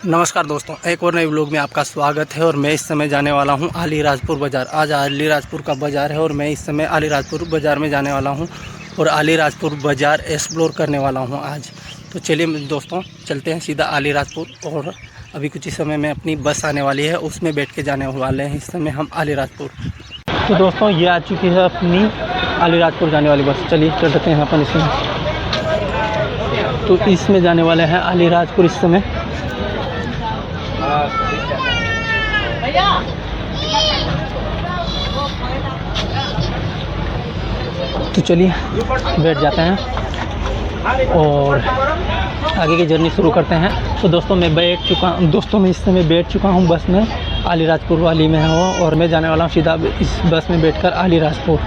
नमस्कार दोस्तों, एक और नए व्लॉग में आपका स्वागत है। और मैं इस समय जाने वाला हूं अलीराजपुर बाज़ार। आज अलीराजपुर का बाज़ार है और मैं इस समय अलीराजपुर बाज़ार में जाने वाला हूं और अलीराजपुर बाज़ार एक्सप्लोर करने वाला हूं आज। तो चलिए दोस्तों, चलते हैं सीधा अलीराजपुर। और अभी कुछ ही समय में अपनी बस आने वाली है, उसमें बैठ के जाने वाले हैं इस समय हम अलीराजपुर। तो दोस्तों, ये आ चुकी है अपनी अलीराजपुर जाने वाली बस। चलिए चलते हैं अपन इसमें। तो इसमें जाने वाले हैं अलीराजपुर इस समय। तो चलिए बैठ जाते हैं और आगे की जर्नी शुरू करते हैं। तो दोस्तों, मैं इस समय बैठ चुका हूँ बस में, अलीराजपुर वाली में हूँ और मैं जाने वाला हूँ सीधा इस बस में बैठकर अलीराजपुर।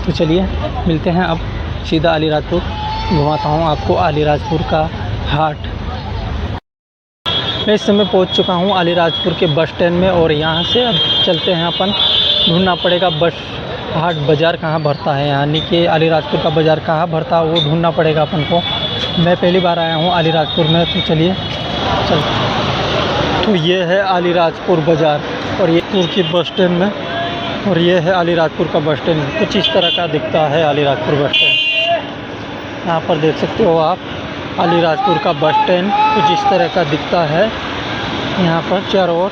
तो चलिए मिलते हैं अब सीधा अलीराजपुर। घुमाता हूँ आपको अलीराजपुर का हाट। मैं इस समय पहुंच चुका हूं अलीराजपुर के बस स्टैंड में और यहां से अब चलते हैं अपन। ढूंढना पड़ेगा बस हाट बाज़ार कहां भरता है, यानी कि अलीराजपुर का बाज़ार कहां भरता है वो ढूंढना पड़ेगा अपन को। मैं पहली बार आया हूं अलीराजपुर में, तो चलिए तो ये है अलीराजपुर बाज़ार और ये टूर की बस स्टैंड में, और ये है अलीराजपुर का बस स्टैंड। कुछ इस तरह का दिखता है अलीराजपुर बस स्टैंड। यहाँ पर देख सकते हो आप, अलीराजपुर का बस स्टैंड कुछ इस तरह का दिखता है। यहाँ पर चारों ओर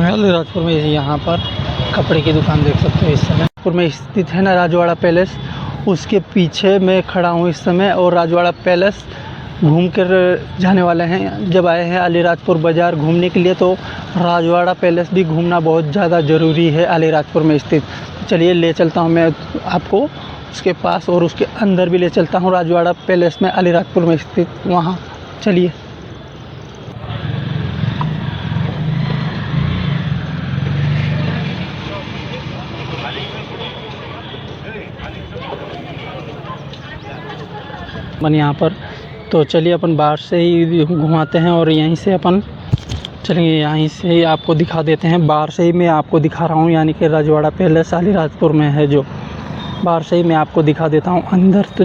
अलीराजपुर में यहाँ पर कपड़े की दुकान देख सकते हो इस समय। अलीराजपुर में स्थित है ना राजवाड़ा पैलेस, उसके पीछे मैं खड़ा हूँ इस समय। और राजवाड़ा पैलेस घूम कर जाने वाले हैं। जब आए हैं अलीराजपुर बाज़ार घूमने के लिए, तो राजवाड़ा पैलेस भी घूमना बहुत ज़्यादा ज़रूरी है अलीराजपुर में स्थित। चलिए ले चलता हूं मैं आपको उसके पास और उसके अंदर भी ले चलता हूं राजवाड़ा पैलेस में अलीराजपुर में स्थित वहां। चलिए अपन यहाँ पर। तो चलिए अपन बाहर से ही घुमाते हैं और यहीं से अपन चलेंगे। यहीं से ही आपको दिखा देते हैं। बाहर से ही मैं आपको दिखा रहा हूँ, यानी कि राजवाड़ा पैलेस अलीराजपुर में है जो। बाहर से ही मैं आपको दिखा देता हूँ। अंदर तो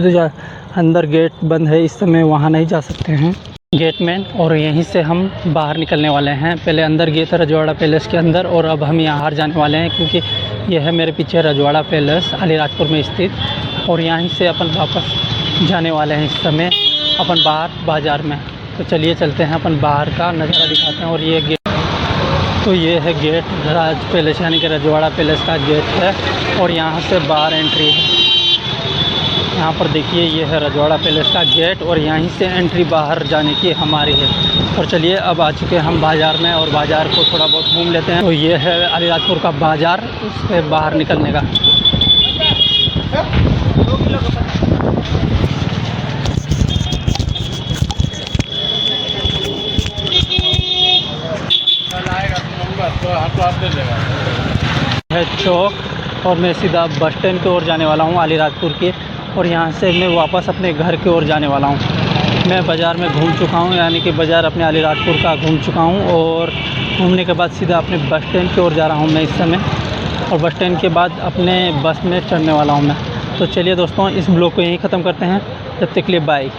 अंदर गेट बंद है इस समय, वहाँ नहीं जा सकते हैं गेटमैन। और यहीं से हम बाहर निकलने वाले हैं। पहले अंदर गए थे रजवाड़ा पैलेस के अंदर और अब हम यहाँ बाहर जाने वाले हैं, क्योंकि यह है मेरे पीछे रजवाड़ा पैलेस अलीराजपुर में स्थित। और यहीं से अपन वापस जाने वाले हैं इस समय अपन बाहर बाज़ार में। तो चलिए चलते हैं, अपन बाहर का नज़ारा दिखाते हैं। और ये गेट, तो ये है गेट राज पैलेस यानी कि रजवाड़ा पैलेस का गेट है और यहाँ से बाहर एंट्री है। यहाँ पर देखिए, ये है रजवाड़ा पैलेस का गेट और यहीं से एंट्री बाहर जाने की हमारी है। और चलिए अब आ चुके हैं हम बाज़ार में और बाज़ार को थोड़ा बहुत घूम लेते हैं। तो ये है अलीराजपुर का बाज़ार, उससे बाहर निकलने का। है चौक और मैं सीधा बस स्टैंड की ओर जाने वाला हूँ अलीराजपुर के। और यहाँ से मैं वापस अपने घर की ओर जाने वाला हूँ। मैं बाज़ार में घूम चुका हूँ, यानी कि बाज़ार अपने अलीराजपुर का घूम चुका हूँ। और घूमने के बाद सीधा अपने बस स्टैंड की ओर जा रहा हूँ मैं इस समय। और बस स्टैंड के बाद अपने बस में चढ़ने वाला हूँ मैं। तो चलिए दोस्तों, इस ब्लॉग को यहीं ख़त्म करते हैं। तब तक के लिए बाय।